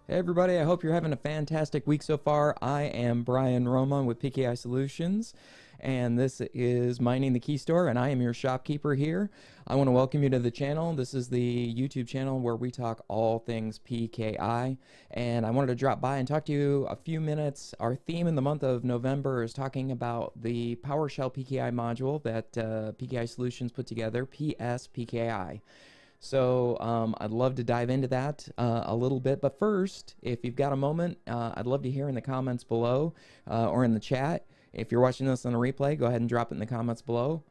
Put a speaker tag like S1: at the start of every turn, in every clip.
S1: Hey everybody, I hope you're having a fantastic week so far. I am Brian Roman with PKI Solutions, and this is Mining the Key Store, and I am your shopkeeper here. I want to welcome you to the channel. This is the YouTube channel where we talk all things PKI, and I wanted to drop by and talk to you a few minutes. Our theme in the month of November is talking about the PowerShell PKI module that PKI Solutions put together, PSPKI. So I'd love to dive into that a little bit. But first, if you've got a moment, I'd love to hear in the comments below or in the chat. If you're watching this on a replay, go ahead and drop it in the comments below.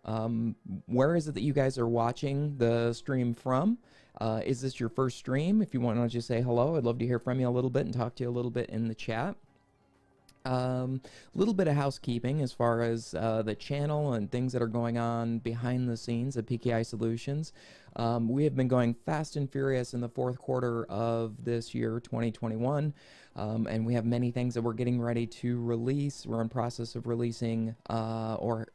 S1: Where is it that you guys are watching the stream from? Is this your first stream? If you want to just say hello, I'd love to hear from you a little bit and talk to you a little bit in the chat. Little bit of housekeeping as far as the channel and things that are going on behind the scenes at PKI Solutions. We have been going fast and furious in the fourth quarter of this year, 2021, and we have many things that we're getting ready to release. We're in process of releasing or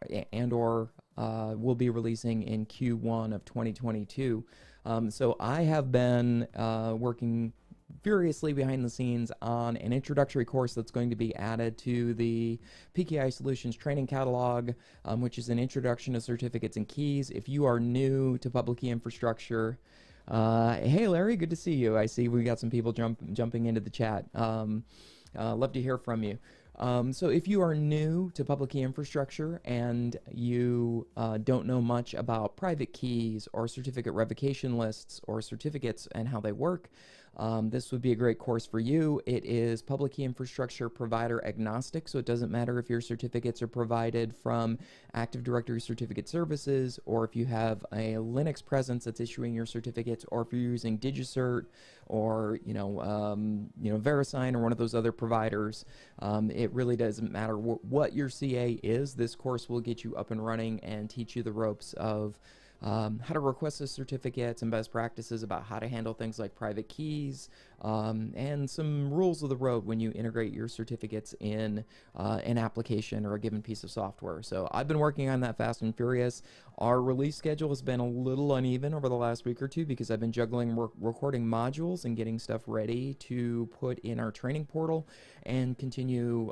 S1: we'll be releasing in Q1 of 2022. So I have been working furiously behind the scenes on an introductory course that's going to be added to the PKI Solutions training catalog, which is an introduction to certificates and keys. If you are new to public key infrastructure, hey Larry, good to see you. I see we got some people jumping into the chat. Love to hear from you. So if you are new to public key infrastructure and you don't know much about private keys or certificate revocation lists or certificates and how they work, this would be a great course for you. It is public key infrastructure provider agnostic, so it doesn't matter if your certificates are provided from Active Directory Certificate Services, or if you have a Linux presence that's issuing your certificates, or if you're using DigiCert or VeriSign or one of those other providers. It really doesn't matter what your CA is. This course will get you up and running and teach you the ropes of how to request the certificates and best practices about how to handle things like private keys, and some rules of the road when you integrate your certificates in an application or a given piece of software. So I've been working on that fast and furious. Our release schedule has been a little uneven over the last week or two because I've been juggling recording modules and getting stuff ready to put in our training portal and continue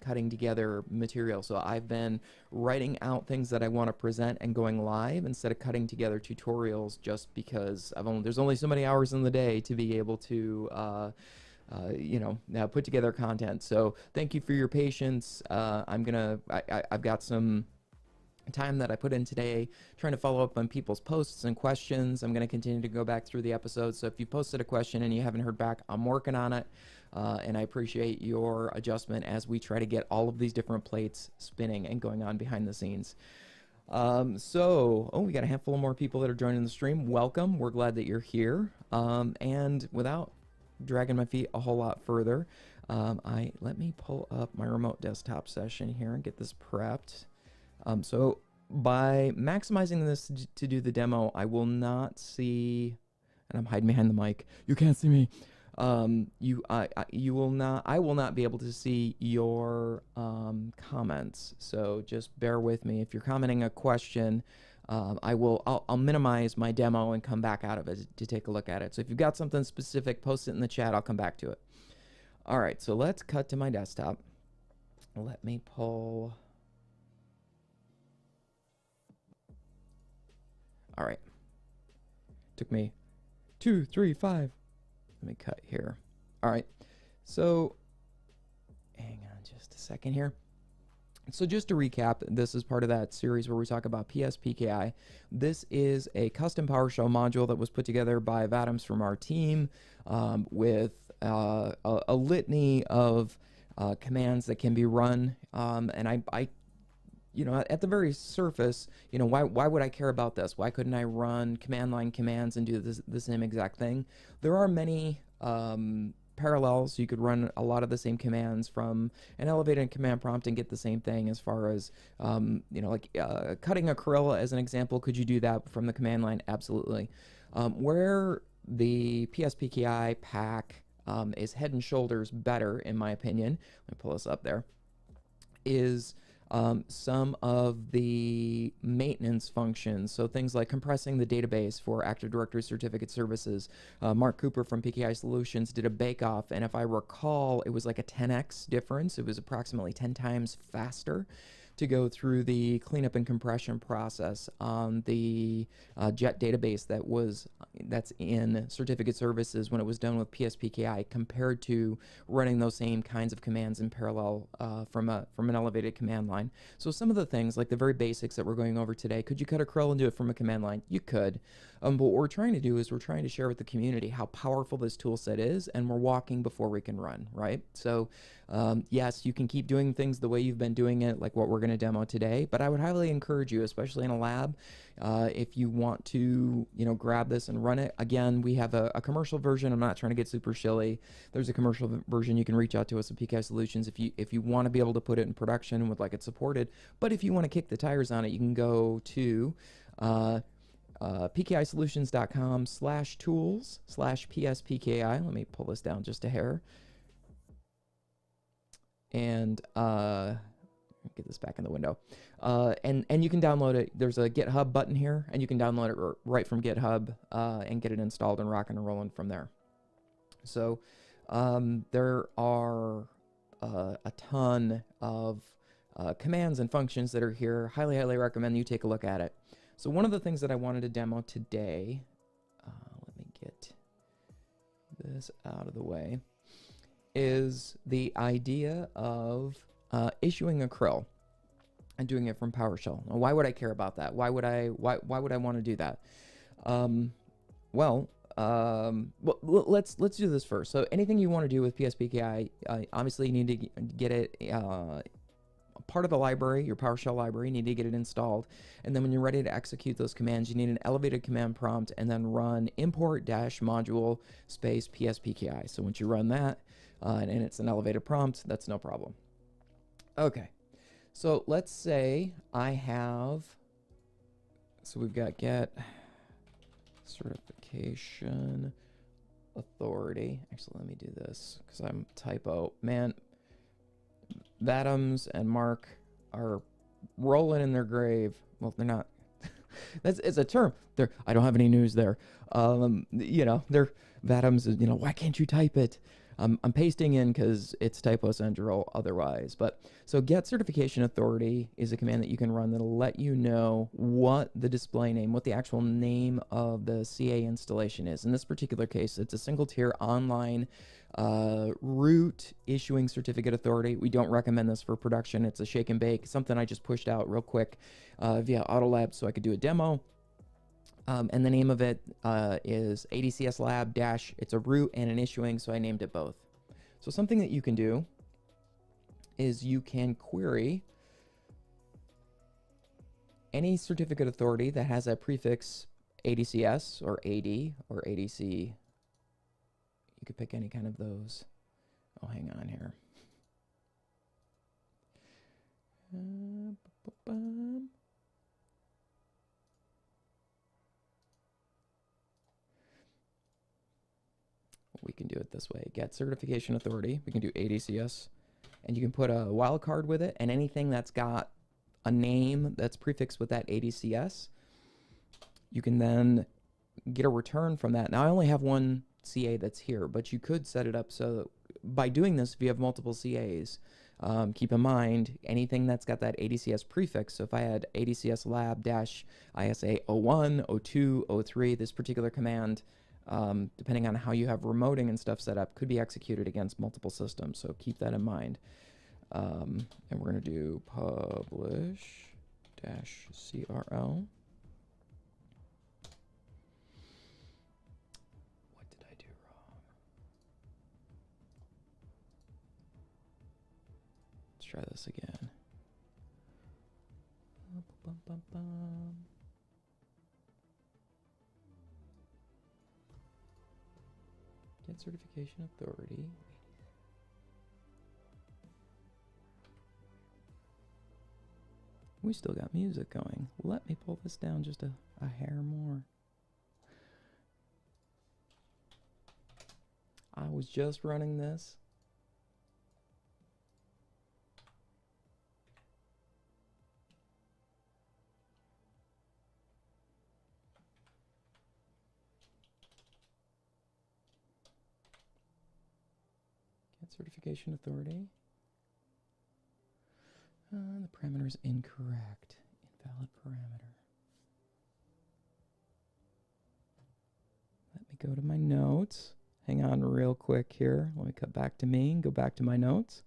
S1: cutting together material. So I've been writing out things that I want to present and going live instead of cutting together tutorials, just because there's only so many hours in the day to be able to put together content. So thank you for your patience. I've got some time that I put in today trying to follow up on people's posts and questions. I'm going to continue to go back through the episodes. So if you posted a question and you haven't heard back, I'm working on it. And I appreciate your adjustment as we try to get all of these different plates spinning and going on behind the scenes. We got a handful of more people that are joining the stream. Welcome. We're glad that you're here. And without dragging my feet a whole lot further, let me pull up my remote desktop session here and get this prepped. So by maximizing this to do the demo, I will not see, and I'm hiding behind the mic. You can't see me. I will not be able to see your comments. So just bear with me. If you're commenting a question, I'll minimize my demo and come back out of it to take a look at it. So if you've got something specific, post it in the chat. I'll come back to it. All right, so let's cut to my desktop. Let me pull. All right. Took me 2, 3, 5. Let me cut here. All right. So hang on just a second here. So just to recap, this is part of that series where we talk about PSPKI. This is a custom PowerShell module that was put together by Vadams from our team with a litany of commands that can be run. And I at the very surface, why would I care about this? Why couldn't I run command line commands and do the same exact thing? There are many parallels. You could run a lot of the same commands from an elevated command prompt and get the same thing as far as, cutting a CRL as an example. Could you do that from the command line? Absolutely. Where the PSPKI pack is head and shoulders better, in my opinion, let me pull this up there, is some of the maintenance functions, so things like compressing the database for Active Directory certificate services. Mark Cooper from PKI Solutions did a bake-off, and if I recall, it was like a 10x difference. It was approximately 10 times faster to go through the cleanup and compression process on the JET database that's in certificate services when it was done with PSPKI, compared to running those same kinds of commands in parallel from an elevated command line. So some of the things, like the very basics that we're going over today, could you cut a CRL and do it from a command line? You could. But what we're trying to do is we're trying to share with the community how powerful this tool set is, and we're walking before we can run, right? So yes, you can keep doing things the way you've been doing it, like what we're going to demo today, but I would highly encourage you, especially in a lab, if you want to, grab this and run it. Again, we have a commercial version. I'm not trying to get super shilly. There's a commercial version. You can reach out to us at PKI Solutions if you want to be able to put it in production and would like it supported. But if you want to kick the tires on it, you can go to pkisolutions.com/tools/PSPKI. Let me pull this down just a hair. And get this back in the window. And you can download it. There's a GitHub button here, and you can download it right from GitHub and get it installed and rocking and rolling from there. So there are a ton of commands and functions that are here. Highly, highly recommend you take a look at it. So one of the things that I wanted to demo today, let me get this out of the way, is the idea of issuing a CRL and doing it from PowerShell. Now, why would I care about that? Why would I want to do that? Well, let's do this first. So anything you want to do with PSPKI, obviously you need to get it part of the library, your PowerShell library. You need to get it installed, and then when you're ready to execute those commands, you need an elevated command prompt, and then run import-module space PSPKI. So once you run that, and it's an elevated prompt, that's no problem. Okay, so let's say I have, so we've got Get-CrlDistributionAuthority. Actually, let me do this because I'm typo. Man, Vadams and Mark are rolling in their grave. Well, they're not. It's a term. I don't have any news there. They're Vadams. Why can't you type it? I'm pasting in because it's typo central otherwise. But so Get-CrlDistributionAuthority is a command that you can run that'll let you know what the display name, what the actual name of the CA installation is. In this particular case, it's a single tier online root issuing certificate authority. We don't recommend this for production. It's a shake and bake, something I just pushed out real quick via Autolab so I could do a demo. And the name of it is ADCS Lab dash. It's a root and an issuing, so I named it both. So something that you can do is you can query any certificate authority that has a prefix ADCS or AD or ADC. You could pick any kind of those. Oh, hang on here. We can do it this way. Get-CrlDistributionAuthority. We can do ADCS. And you can put a wildcard with it, and anything that's got a name that's prefixed with that ADCS, you can then get a return from that. Now, I only have one CA that's here, but you could set it up so by doing this, if you have multiple CAs, keep in mind anything that's got that ADCS prefix. So if I had ADCS lab dash ISA 01, 02, 03, this particular command, depending on how you have remoting and stuff set up, could be executed against multiple systems. So keep that in mind. And we're going to do publish dash CRL. What did I do wrong? Let's try this again. Get-CrlDistributionAuthority. We still got music going. Let me pull this down just a hair more. I was just running this. Get-Certification Authority. The parameter is incorrect. Invalid parameter. Let me go to my notes. Hang on real quick here. Let me cut back to me and go back to my notes.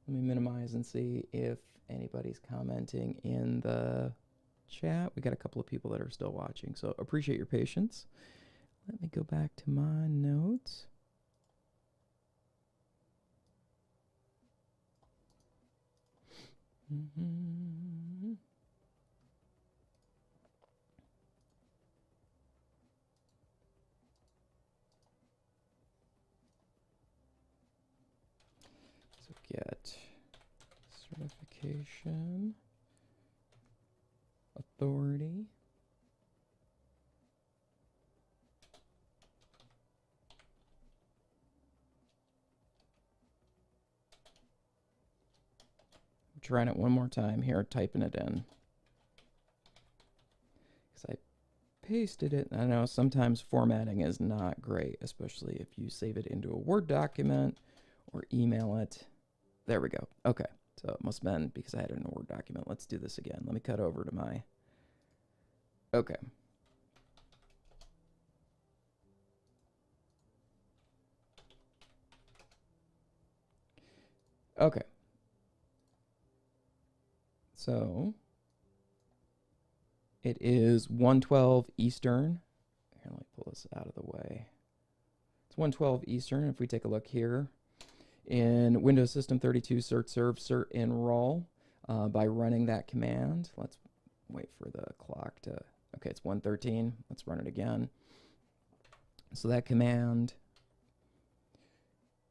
S1: Let me minimize and see if anybody's commenting in the chat. We got a couple of people that are still watching, so appreciate your patience. Let me go back to my notes. So get certification authority. I'm trying it one more time here, typing it in. Because I pasted it. I know sometimes formatting is not great, especially if you save it into a Word document or email it. There we go. Okay. So it must have been because I had it in a Word document. Let's do this again. Let me cut over to my... Okay. Okay. So it is 1:12 Eastern. Here, let me pull this out of the way. It's 1:12 Eastern. If we take a look here in Windows System 32 cert serve cert enroll by running that command. Let's wait for the clock to... Okay, it's 1:13. Let's run it again. So that command,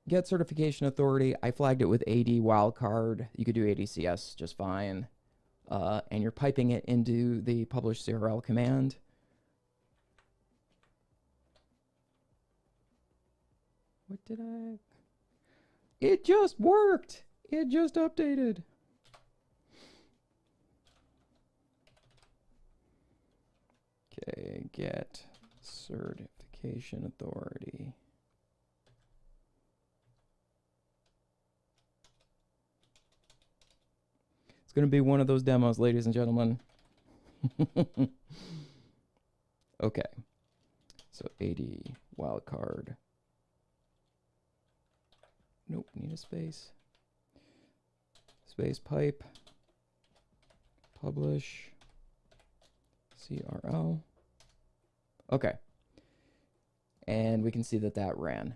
S1: get certification authority. I flagged it with AD wildcard. You could do ADCS just fine. And you're piping it into the publish CRL command. What did I... It just worked. It just updated. Okay, get certification authority. It's going to be one of those demos, ladies and gentlemen. Okay. So AD wildcard. Nope, need a space. Space pipe. Publish. CRL. Okay. And we can see that that ran.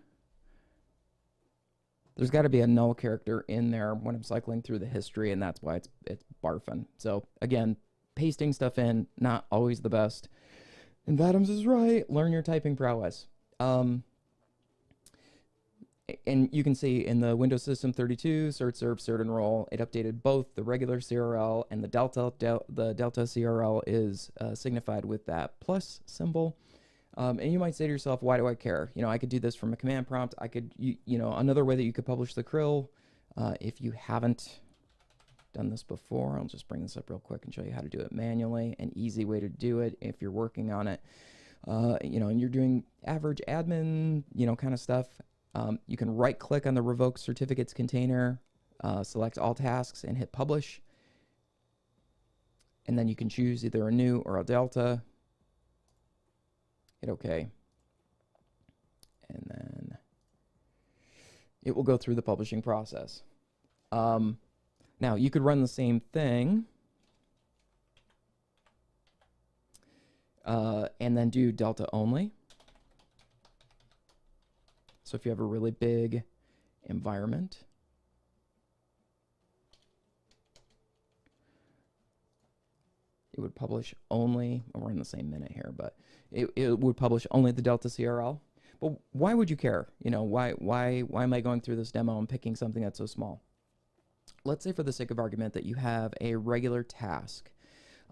S1: There's got to be a null character in there when I'm cycling through the history, and that's why it's barfing. So again, pasting stuff in, not always the best. And Adams is right. Learn your typing prowess. And you can see in the Windows System 32 cert serve cert enroll, it updated both the regular CRL and the delta. The delta CRL is signified with that plus symbol. And you might say to yourself, why do I care? You know, I could do this from a command prompt. I could, you know, another way that you could publish the CRL, if you haven't done this before, I'll just bring this up real quick and show you how to do it manually. An easy way to do it if you're working on it, you know, and you're doing average admin, you know, kind of stuff. You can right click on the revoke certificates container, select all tasks and hit publish. And then you can choose either a new or a delta. Hit OK. And then it will go through the publishing process. Now, you could run the same thing and then do delta only. So if you have a really big environment, it would publish only, we're in the same minute here, but it would publish only the delta CRL. But why would you care? You know, why am I going through this demo and picking something that's so small? Let's say for the sake of argument that you have a regular task,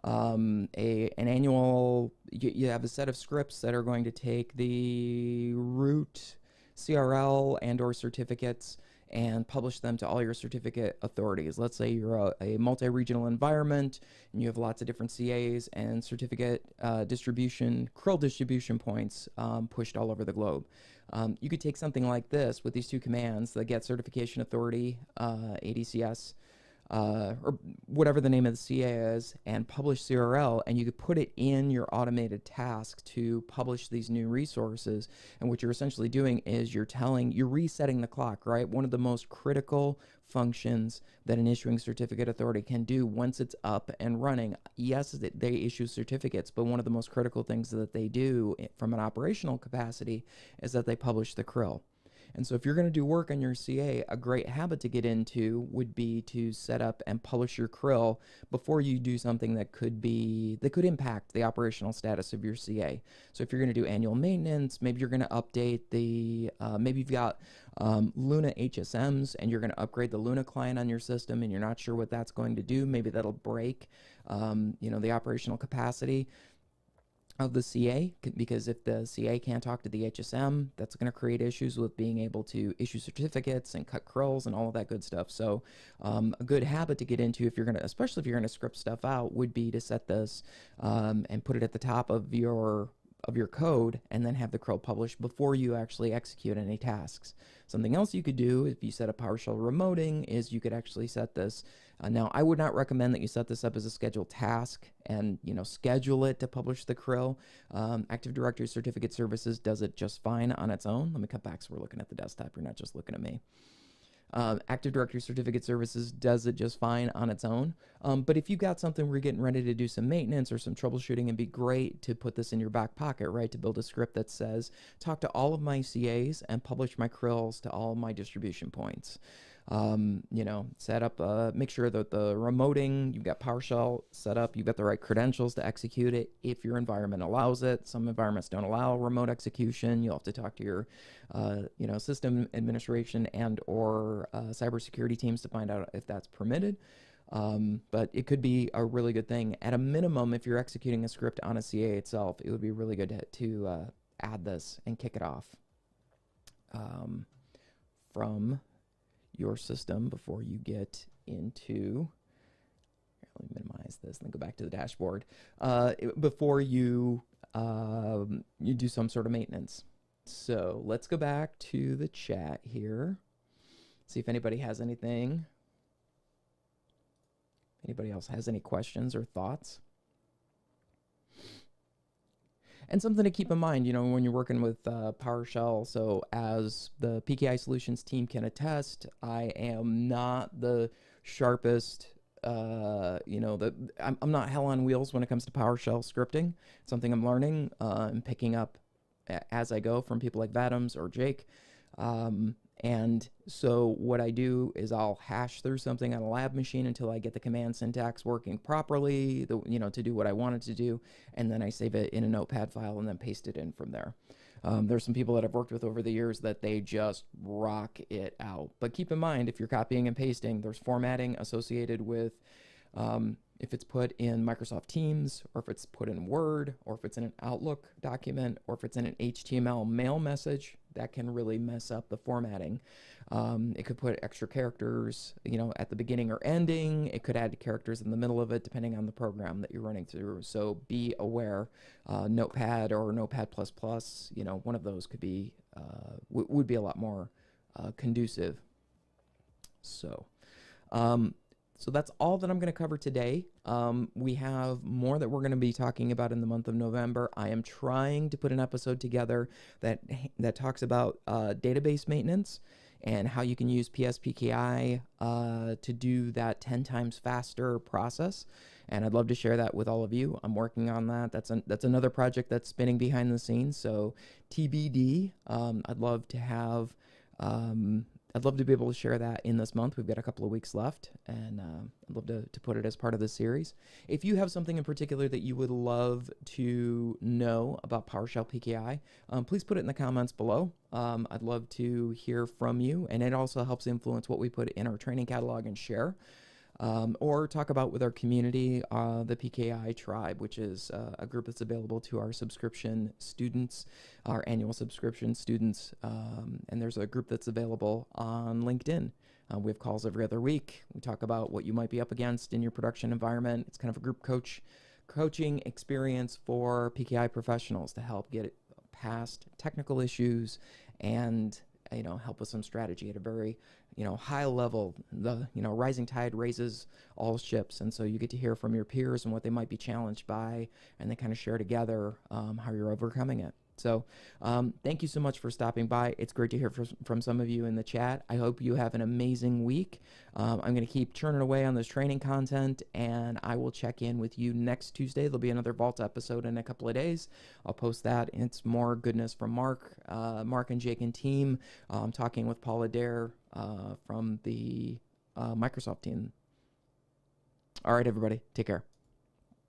S1: an annual, you have a set of scripts that are going to take the root CRL and or certificates and publish them to all your certificate authorities. Let's say you're a multi-regional environment and you have lots of different CAs and certificate distribution, CRL distribution points pushed all over the globe. You could take something like this with these two commands, the Get-CrlDistributionAuthority, ADCS, or whatever the name of the CA is, and publish CRL, and you could put it in your automated task to publish these new resources. And what you're essentially doing is you're resetting the clock, right? One of the most critical functions that an issuing certificate authority can do once it's up and running. Yes, they issue certificates, but one of the most critical things that they do from an operational capacity is that they publish the CRL. And so if you're going to do work on your CA, a great habit to get into would be to set up and publish your CRL before you do something that could impact the operational status of your CA. So if you're going to do annual maintenance, maybe you're going to update maybe you've got Luna HSMs and you're going to upgrade the Luna client on your system and you're not sure what that's going to do. Maybe that'll break, the operational capacity of the CA, because if the CA can't talk to the HSM, that's going to create issues with being able to issue certificates and cut CRLs and all of that good stuff. So a good habit to get into, especially if you're going to script stuff out, would be to set this and put it at the top of your code and then have the CRL published before you actually execute any tasks. Something else you could do if you set up PowerShell remoting is you could actually set this. Now, I would not recommend that you set this up as a scheduled task and schedule it to publish the CRL. Active Directory Certificate Services does it just fine on its own. Let me cut back so we're looking at the desktop. You're not just looking at me. Active Directory Certificate Services does it just fine on its own. But if you've got something where you're getting ready to do some maintenance or some troubleshooting, it'd be great to put this in your back pocket, right? To build a script that says, talk to all of my CAs and publish my CRLs to all my distribution points. Set up, make sure that the remoting, you've got PowerShell set up, you've got the right credentials to execute it if your environment allows it. Some environments don't allow remote execution. You'll have to talk to your, system administration and or cybersecurity teams to find out if that's permitted. But it could be a really good thing. At a minimum, if you're executing a script on a CA itself, it would be really good to add this and kick it off from your system before you get into, let me minimize this and go back to the dashboard, before you do some sort of maintenance. So let's go back to the chat here, see if anybody has anything. Anybody else has any questions or thoughts? And something to keep in mind, when you're working with PowerShell, so as the PKI Solutions team can attest, I am not the sharpest, I'm not hell on wheels when it comes to PowerShell scripting. It's something I'm learning and picking up as I go from people like Vadams or Jake. And so what I do is I'll hash through something on a lab machine until I get the command syntax working properly, to do what I want it to do, and then I save it in a notepad file and then paste it in from there. There's some people that I've worked with over the years that they just rock it out. But keep in mind, if you're copying and pasting, there's formatting associated with if it's put in Microsoft Teams, or if it's put in Word, or if it's in an Outlook document, or if it's in an HTML mail message, that can really mess up the formatting. It could put extra characters, at the beginning or ending. It could add characters in the middle of it, depending on the program that you're running through. So be aware. Notepad or Notepad++, one of those could be would be a lot more conducive. So that's all that I'm going to cover today. We have more that we're going to be talking about in the month of November. I am trying to put an episode together that talks about database maintenance and how you can use PSPKI to do that 10 times faster process. And I'd love to share that with all of you. I'm working on that. That's another project that's spinning behind the scenes. So TBD. I'd love to be able to share that in this month. We've got a couple of weeks left, and I'd love to put it as part of this series. If you have something in particular that you would love to know about PowerShell PKI, please put it in the comments below. I'd love to hear from you, and it also helps influence what we put in our training catalog and share. Or talk about with our community, the PKI tribe, which is a group that's available to our subscription students, our annual subscription students. And there's a group that's available on LinkedIn. We have calls every other week. We talk about what you might be up against in your production environment. It's kind of a group coaching experience for PKI professionals to help get past technical issues and help with some strategy at a very high level. The rising tide raises all ships, and so you get to hear from your peers and what they might be challenged by, and they kind of share together how you're overcoming it. So thank you so much for stopping by. It's great to hear from some of you in the chat. I hope you have an amazing week. I'm going to keep churning away on this training content, and I will check in with you next Tuesday. There'll be another Vault episode in a couple of days. I'll post that. It's more goodness from Mark and Jake and team. I'm talking with Paul Adair from the Microsoft team. All right, everybody, take care.